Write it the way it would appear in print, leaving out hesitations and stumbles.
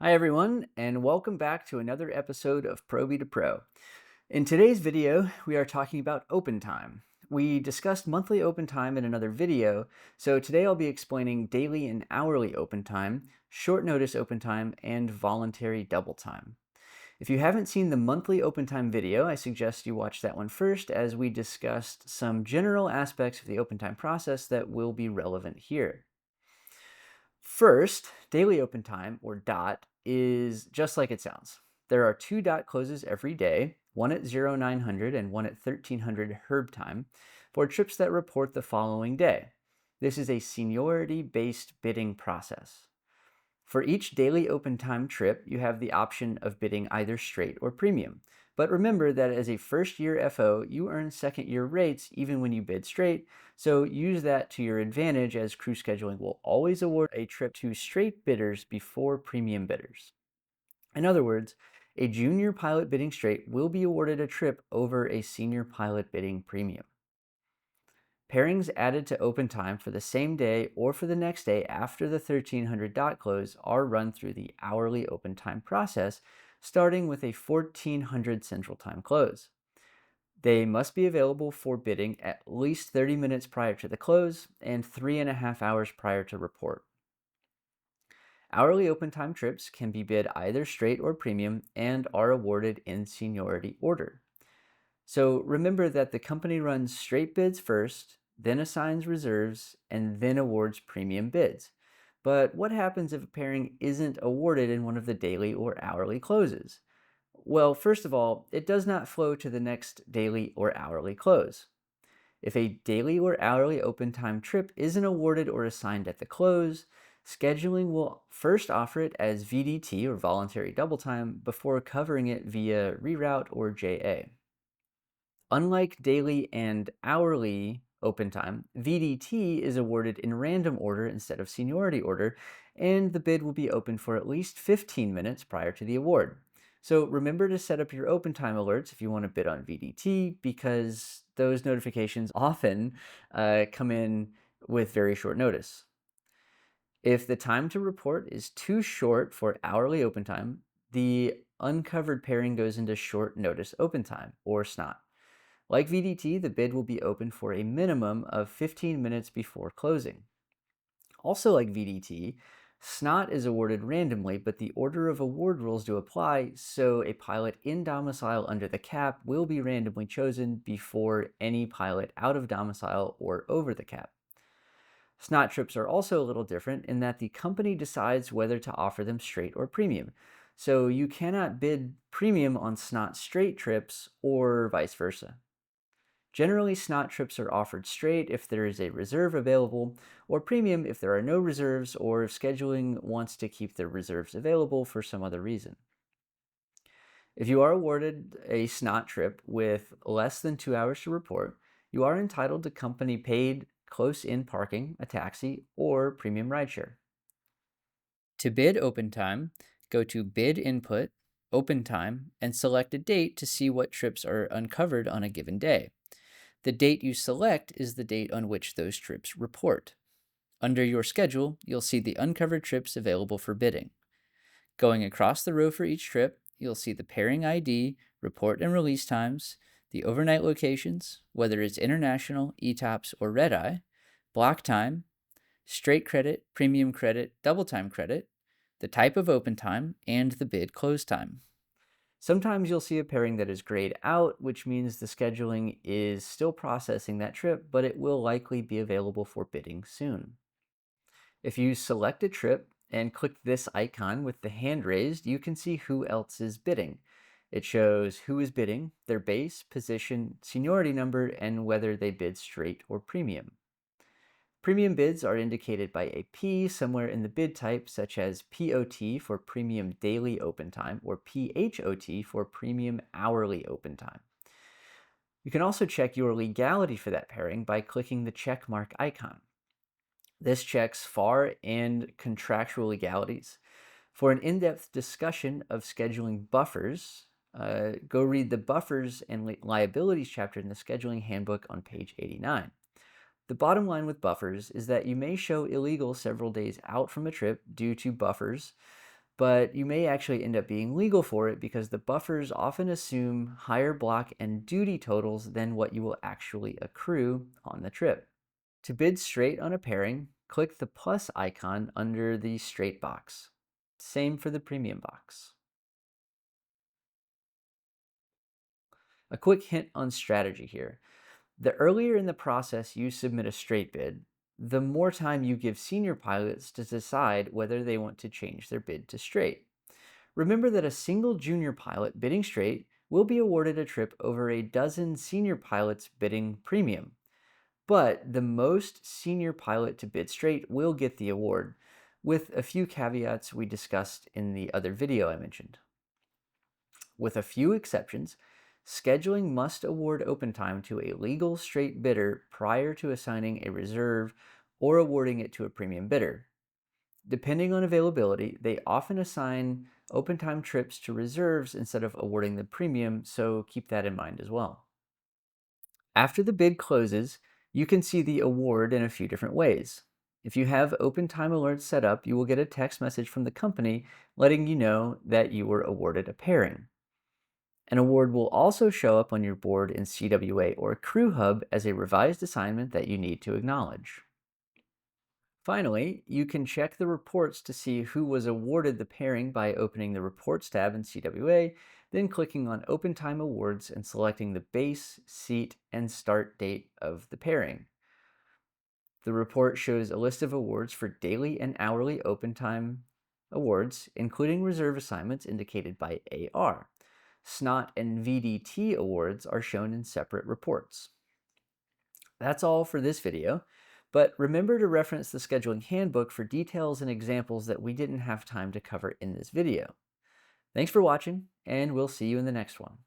Hi, everyone, and welcome back to another episode of Probie to Pro. In today's video, we are talking about open time. We discussed monthly open time in another video, so today I'll be explaining daily and hourly open time, short notice open time, and voluntary double time. If you haven't seen the monthly open time video, I suggest you watch that one first as we discussed some general aspects of the open time process that will be relevant here. First, daily open time, or DOT, is just like it sounds. There are two dot closes every day, one at 0900 and one at 1300 herb time, for trips that report the following day. This is a seniority-based bidding process. For each daily open time trip, you have the option of bidding either straight or premium. But remember that as a first year FO, you earn second year rates even when you bid straight, so use that to your advantage as crew scheduling will always award a trip to straight bidders before premium bidders. In other words, a junior pilot bidding straight will be awarded a trip over a senior pilot bidding premium. Pairings added to open time for the same day or for the next day after the 1300 dot close are run through the hourly open time process, starting with a 1400 Central Time close. They must be available for bidding at least 30 minutes prior to the close and 3.5 hours prior to report. Hourly open time trips can be bid either straight or premium and are awarded in seniority order. So remember that the company runs straight bids first, then assigns reserves, and then awards premium bids. But what happens if a pairing isn't awarded in one of the daily or hourly closes? Well, first of all, it does not flow to the next daily or hourly close. If a daily or hourly open time trip isn't awarded or assigned at the close, scheduling will first offer it as VDT or voluntary double time before covering it via reroute or JA. Unlike daily and hourly open time, VDT is awarded in random order instead of seniority order, and the bid will be open for at least 15 minutes prior to the award. So remember to set up your open time alerts if you want to bid on VDT, because those notifications often come in with very short notice. If the time to report is too short for hourly open time, the uncovered pairing goes into short notice open time, or SNOT. Like VDT, the bid will be open for a minimum of 15 minutes before closing. Also like VDT, SNOT is awarded randomly, but the order of award rules do apply, so a pilot in domicile under the cap will be randomly chosen before any pilot out of domicile or over the cap. SNOT trips are also a little different in that the company decides whether to offer them straight or premium. So you cannot bid premium on SNOT straight trips or vice versa. Generally, SNOT trips are offered straight if there is a reserve available, or premium if there are no reserves, or if scheduling wants to keep the reserves available for some other reason. If you are awarded a SNOT trip with less than 2 hours to report, you are entitled to company paid close-in parking, a taxi, or premium rideshare. To bid open time, go to Bid Input, Open Time, and select a date to see what trips are uncovered on a given day. The date you select is the date on which those trips report. Under your schedule, you'll see the uncovered trips available for bidding. Going across the row for each trip, you'll see the pairing ID, report and release times, the overnight locations, whether it's international, ETOPS, or red eye, block time, straight credit, premium credit, double time credit, the type of open time, and the bid close time. Sometimes you'll see a pairing that is grayed out, which means the scheduling is still processing that trip, but it will likely be available for bidding soon. If you select a trip and click this icon with the hand raised, you can see who else is bidding. It shows who is bidding, their base, position, seniority number, and whether they bid straight or premium. Premium bids are indicated by a P somewhere in the bid type, such as POT for Premium Daily Open Time or PHOT for Premium Hourly Open Time. You can also check your legality for that pairing by clicking the check mark icon. This checks FAR and contractual legalities. For an in-depth discussion of scheduling buffers, go read the Buffers and Liabilities chapter in the Scheduling Handbook on page 89. The bottom line with buffers is that you may show illegal several days out from a trip due to buffers, but you may actually end up being legal for it because the buffers often assume higher block and duty totals than what you will actually accrue on the trip. To bid straight on a pairing, click the plus icon under the straight box. Same for the premium box. A quick hint on strategy here. The earlier in the process you submit a straight bid, the more time you give senior pilots to decide whether they want to change their bid to straight. Remember that a single junior pilot bidding straight will be awarded a trip over a dozen senior pilots bidding premium. But the most senior pilot to bid straight will get the award, with a few caveats we discussed in the other video I mentioned. With a few exceptions, scheduling must award open time to a legal straight bidder prior to assigning a reserve or awarding it to a premium bidder. Depending on availability, they often assign open time trips to reserves instead of awarding the premium, so keep that in mind as well. After the bid closes, you can see the award in a few different ways. If you have open time alerts set up, you will get a text message from the company letting you know that you were awarded a pairing. An award will also show up on your board in CWA or Crew Hub as a revised assignment that you need to acknowledge. Finally, you can check the reports to see who was awarded the pairing by opening the Reports tab in CWA, then clicking on Open Time Awards and selecting the base, seat, and start date of the pairing. The report shows a list of awards for daily and hourly open time awards, including reserve assignments indicated by AR. SNOT and VDT awards are shown in separate reports. That's all for this video, but remember to reference the scheduling handbook for details and examples that we didn't have time to cover in this video. Thanks for watching, and we'll see you in the next one.